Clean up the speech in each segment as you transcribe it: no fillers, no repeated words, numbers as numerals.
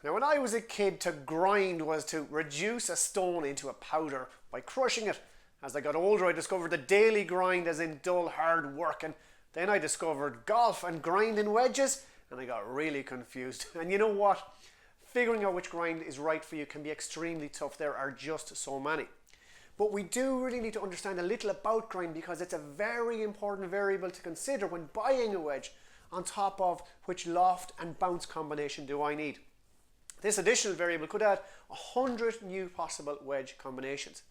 Now when I was a kid, to grind was to reduce a stone into a powder by crushing it. As I got older, I discovered the daily grind as in dull hard work, and then I discovered golf and grinding wedges, and I got really confused. And you know what? Figuring out which grind is right for you can be extremely tough. There are just so many. But we do really need to understand a little about grind because it's a very important variable to consider when buying a wedge, on top of which loft and bounce combination do I need. This additional variable could add 100 new possible wedge combinations.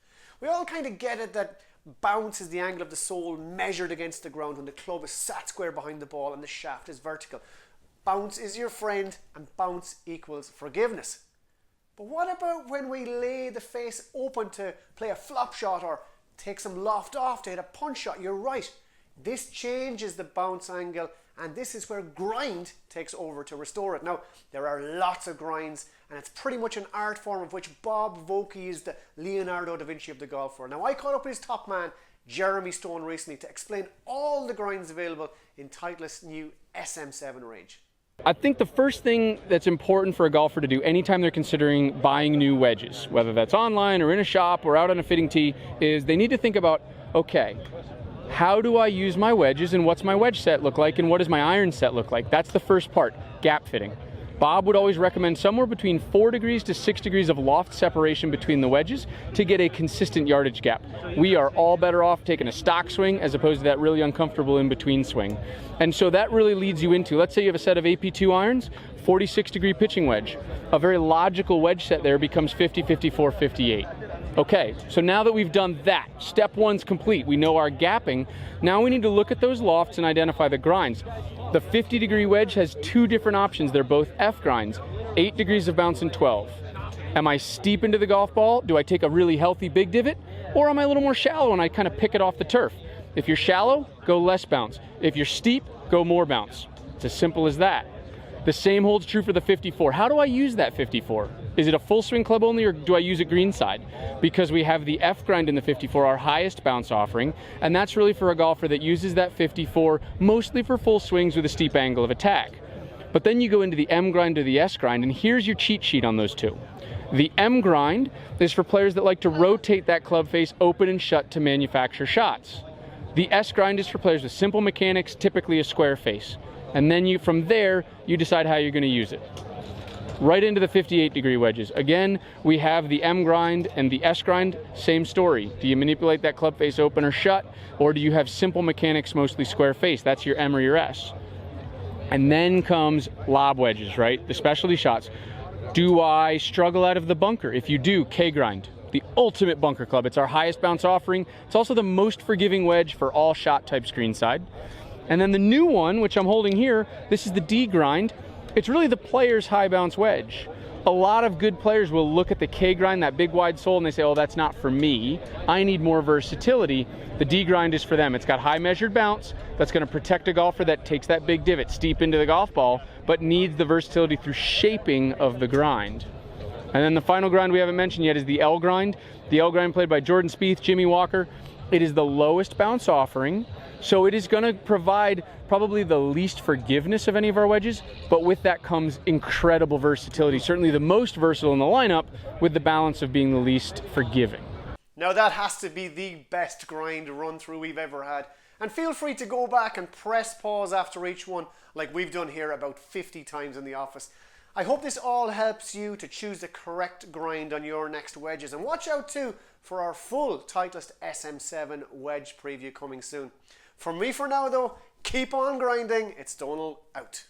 We all kind of get it that bounce is the angle of the sole measured against the ground when the club is sat square behind the ball and the shaft is vertical. Bounce is your friend and bounce equals forgiveness. But what about when we lay the face open to play a flop shot or take some loft off to hit a punch shot? You're right. This changes the bounce angle, and this is where grind takes over to restore it. Now, there are lots of grinds, and it's pretty much an art form of which Bob Vokey is the Leonardo da Vinci of the golfer. Now, I caught up with his top man, Jeremy Stone, recently to explain all the grinds available in Titleist's new SM7 range. I think the first thing that's important for a golfer to do anytime they're considering buying new wedges, whether that's online or in a shop or out on a fitting tee, is they need to think about, okay, how do I use my wedges and what's my wedge set look like and what does my iron set look like? That's the first part, gap fitting. Bob would always recommend somewhere between 4 degrees to 6 degrees of loft separation between the wedges to get a consistent yardage gap. We are all better off taking a stock swing as opposed to that really uncomfortable in-between swing. And so that really leads you into, let's say you have a set of AP2 irons, 46-degree pitching wedge. A very logical wedge set there becomes 50, 54, 58. Okay, so now that we've done that, step one's complete. We know our gapping. Now we need to look at those lofts and identify the grinds. The 50-degree wedge has two different options. They're both F grinds, 8 degrees of bounce and 12. Am I steep into the golf ball? Do I take a really healthy big divot? Or am I a little more shallow and I kind of pick it off the turf? If you're shallow, go less bounce. If you're steep, go more bounce. It's as simple as that. The same holds true for the 54. How do I use that 54? Is it a full swing club only, or do I use it greenside? Because we have the F grind in the 54, our highest bounce offering, and that's really for a golfer that uses that 54 mostly for full swings with a steep angle of attack. But then you go into the M grind or the S grind, and here's your cheat sheet on those two. The M grind is for players that like to rotate that club face open and shut to manufacture shots. The S grind is for players with simple mechanics, typically a square face. And then from there, you decide how you're going to use it. Right into the 58-degree wedges. Again, we have the M grind and the S grind, same story. Do you manipulate that club face open or shut, or do you have simple mechanics, mostly square face? That's your M or your S. And then comes lob wedges, right? The specialty shots. Do I struggle out of the bunker? If you do, K grind. The ultimate bunker club. It's our highest bounce offering. It's also the most forgiving wedge for all shot types greenside. And then the new one, which I'm holding here, this is the D grind. It's really the player's high bounce wedge. A lot of good players will look at the K grind, that big wide sole, and they say, oh, that's not for me. I need more versatility. The D grind is for them. It's got high measured bounce. That's going to protect a golfer that takes that big divot steep into the golf ball, but needs the versatility through shaping of the grind. And then the final grind we haven't mentioned yet is the L grind. The L grind played by Jordan Spieth, Jimmy Walker. It is the lowest bounce offering. So it is going to provide probably the least forgiveness of any of our wedges, but with that comes incredible versatility. Certainly the most versatile in the lineup, with the balance of being the least forgiving. Now that has to be the best grind run through we've ever had. And feel free to go back and press pause after each one, like we've done here about 50 times in the office. I hope this all helps you to choose the correct grind on your next wedges. And watch out too for our full Titleist SM7 wedge preview coming soon. From me for now though, keep on grinding. It's Donal out.